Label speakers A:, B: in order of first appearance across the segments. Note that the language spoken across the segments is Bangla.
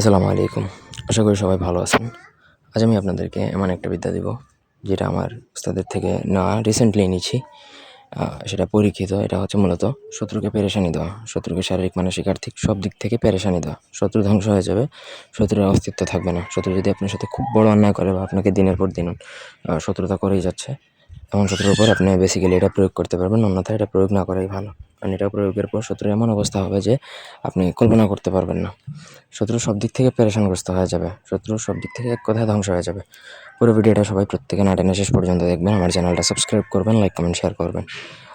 A: আসসালামু আলাইকুম। আশা করি সবাই ভালো আছেন। আজ আমি আপনাদেরকে এমন একটা বিদ্যা দিব, যেটা আমার উস্তাদের থেকে নেওয়া রিসেন্টলি নিয়েছি। সেটা পরীক্ষিত। এটা হচ্ছে মূলত শত্রুকে পেরেশানি দেওয়া, শত্রুকে শারীরিক, মানসিক, আর্থিক সব দিক থেকে পেরেশানি দেওয়া। শত্রু ধ্বংস হয়ে যাবে, শত্রুর অস্তিত্ব থাকবে না। শত্রু যদি আপনার সাথে খুব বড় অন্যায় করে বা আপনাকে দিনের পর দিন শত্রুতা করেই যাচ্ছে, এমন শত্রুর উপর আপনি বেসিক্যালি এটা প্রয়োগ করতে পারবেন। অন্যথায় এটা প্রয়োগ না করাই ভালো, কারণ এটা প্রয়োগের পর শত্রুর এমন অবস্থা হবে যে আপনি কল্পনা করতে পারবেন না। শত্রু সব দিক থেকে পেরেশানগ্রস্ত হয়ে যাবে, শত্রু সব দিক থেকে এক কথায় ধ্বংস হয়ে যাবে। পুরো ভিডিওটা সবাই প্রত্যেকে না টেনে শেষ পর্যন্ত দেখবেন। আমার চ্যানেলটা সাবস্ক্রাইব করবেন, লাইক কমেন্ট শেয়ার করবেন।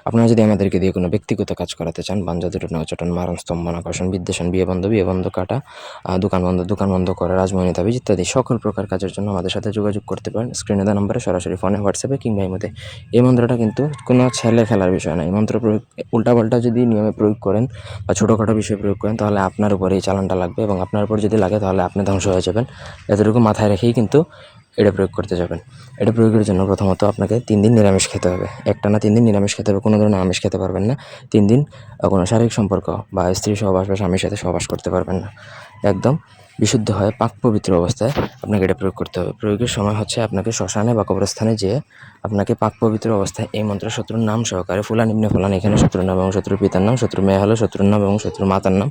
A: আপনারা যদি আমাদেরকে দিয়ে কোনো ব্যক্তিগত কাজ করাতে চান, বানজা দুটন, অচটন, মারণ, স্তম্ভন, আকর্ষণ, বিদ্বেষণ, বিয়ে বন্ধ কাটা, দোকান বন্ধ করা, রাজমণি তাবিজ ইত্যাদি সকল প্রকার কাজের জন্য আমাদের সাথে যোগাযোগ করতে পারেন। স্ক্রিনে দেওয়া নম্বরে সরাসরি ফোনে, হোয়াটসঅ্যাপে কিংবা ইমোতে। এই মন্ত্রটা কিন্তু কোনো ছেলে খেলার বিষয় না। এই মন্ত্র প্রয়োগ উল্টাপাল্টা যদি নিয়মে প্রয়োগ করেন বা ছোটোখাটো বিষয়ে প্রয়োগ করেন, তাহলে আপনার উপরে এই চালানটা লাগবে, এবং আপনার উপর যদি লাগে তাহলে আপনি ধ্বংস হয়ে যাবেন। এতটুকু মাথায় রেখেই কিন্তু এটা প্রয়োগ করতে যাবেন। এটা প্রয়োগের জন্য প্রথমত আপনাকে 3 দিন নিরামিষ খেতে হবে। একটানা 3 দিন নিরামিষ খেতে হবে, কোনো ধরনের আমিষ খেতে পারবেন না। 3 দিন কোনো শারীরিক সম্পর্ক বা স্ত্রী সহবাস বা স্বামীর সাথে সহবাস করতে পারবেন না। একদম বিশুদ্ধ হয়ে পাক পবিত্র অবস্থায় আপনাকে এটা প্রয়োগ করতে হবে। প্রয়োগের সময় হচ্ছে আপনাকে শ্মশানে বা কবরস্থানে যেয়ে আপনাকে পাক পবিত্র অবস্থায় এই মন্ত্র শত্রুর নাম সহকারে ফুলান ইবনে ফুলান, এখানে শত্রুর নাম এবং শত্রুর পিতার নাম, শত্রুর মেয়ে হলো শত্রুর নাম এবং শত্রুর মাতার নাম,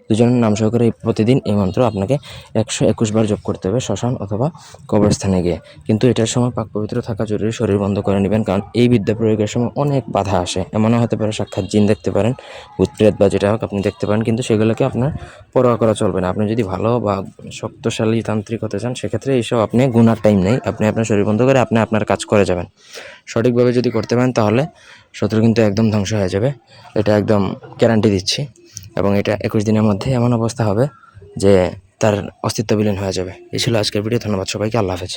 A: দুজনের নাম সহকারে প্রতিদিন এই মন্ত্র আপনাকে 121 বার জপ করতে হবে শ্মশান অথবা কবরস্থানে গিয়ে। কিন্তু এটার সময় পাক পবিত্র থাকা জরুরি, শরীর বন্ধ করে নেবেন, কারণ এই বিদ্যা প্রয়োগের সময় অনেক বাধা আসে। এমনও হতে পারে সাক্ষাৎ জিন দেখতে পারেন, ভূতপ্রেত বা যেটা হোক আপনি দেখতে পারেন, কিন্তু সেগুলোকে আপনার পরোয়া করা চলবে না। আপনি যদি ভালো বা শক্তিশালী তান্ত্রিক হতে চান, সেক্ষেত্রে এইসব আপনি গুনার টাইম নেই, আপনি আপনার শরীর বন্ধ করে আপনি আপনার কাজ করে যাবেন। সঠিকভাবে যদি করতে পারেন তাহলে শত্রু কিন্তু একদম ধ্বংস হয়ে যাবে, এটা একদম গ্যারান্টি দিচ্ছি। এবং এটা 21 দিনের মধ্যে এমন অবস্থা হবে যে তার অস্তিত্ব বিলীন হয়ে যাবে। এই ছিল আজকের ভিডিও। ধন্যবাদ সবাইকে। আল্লাহ হাফেজ।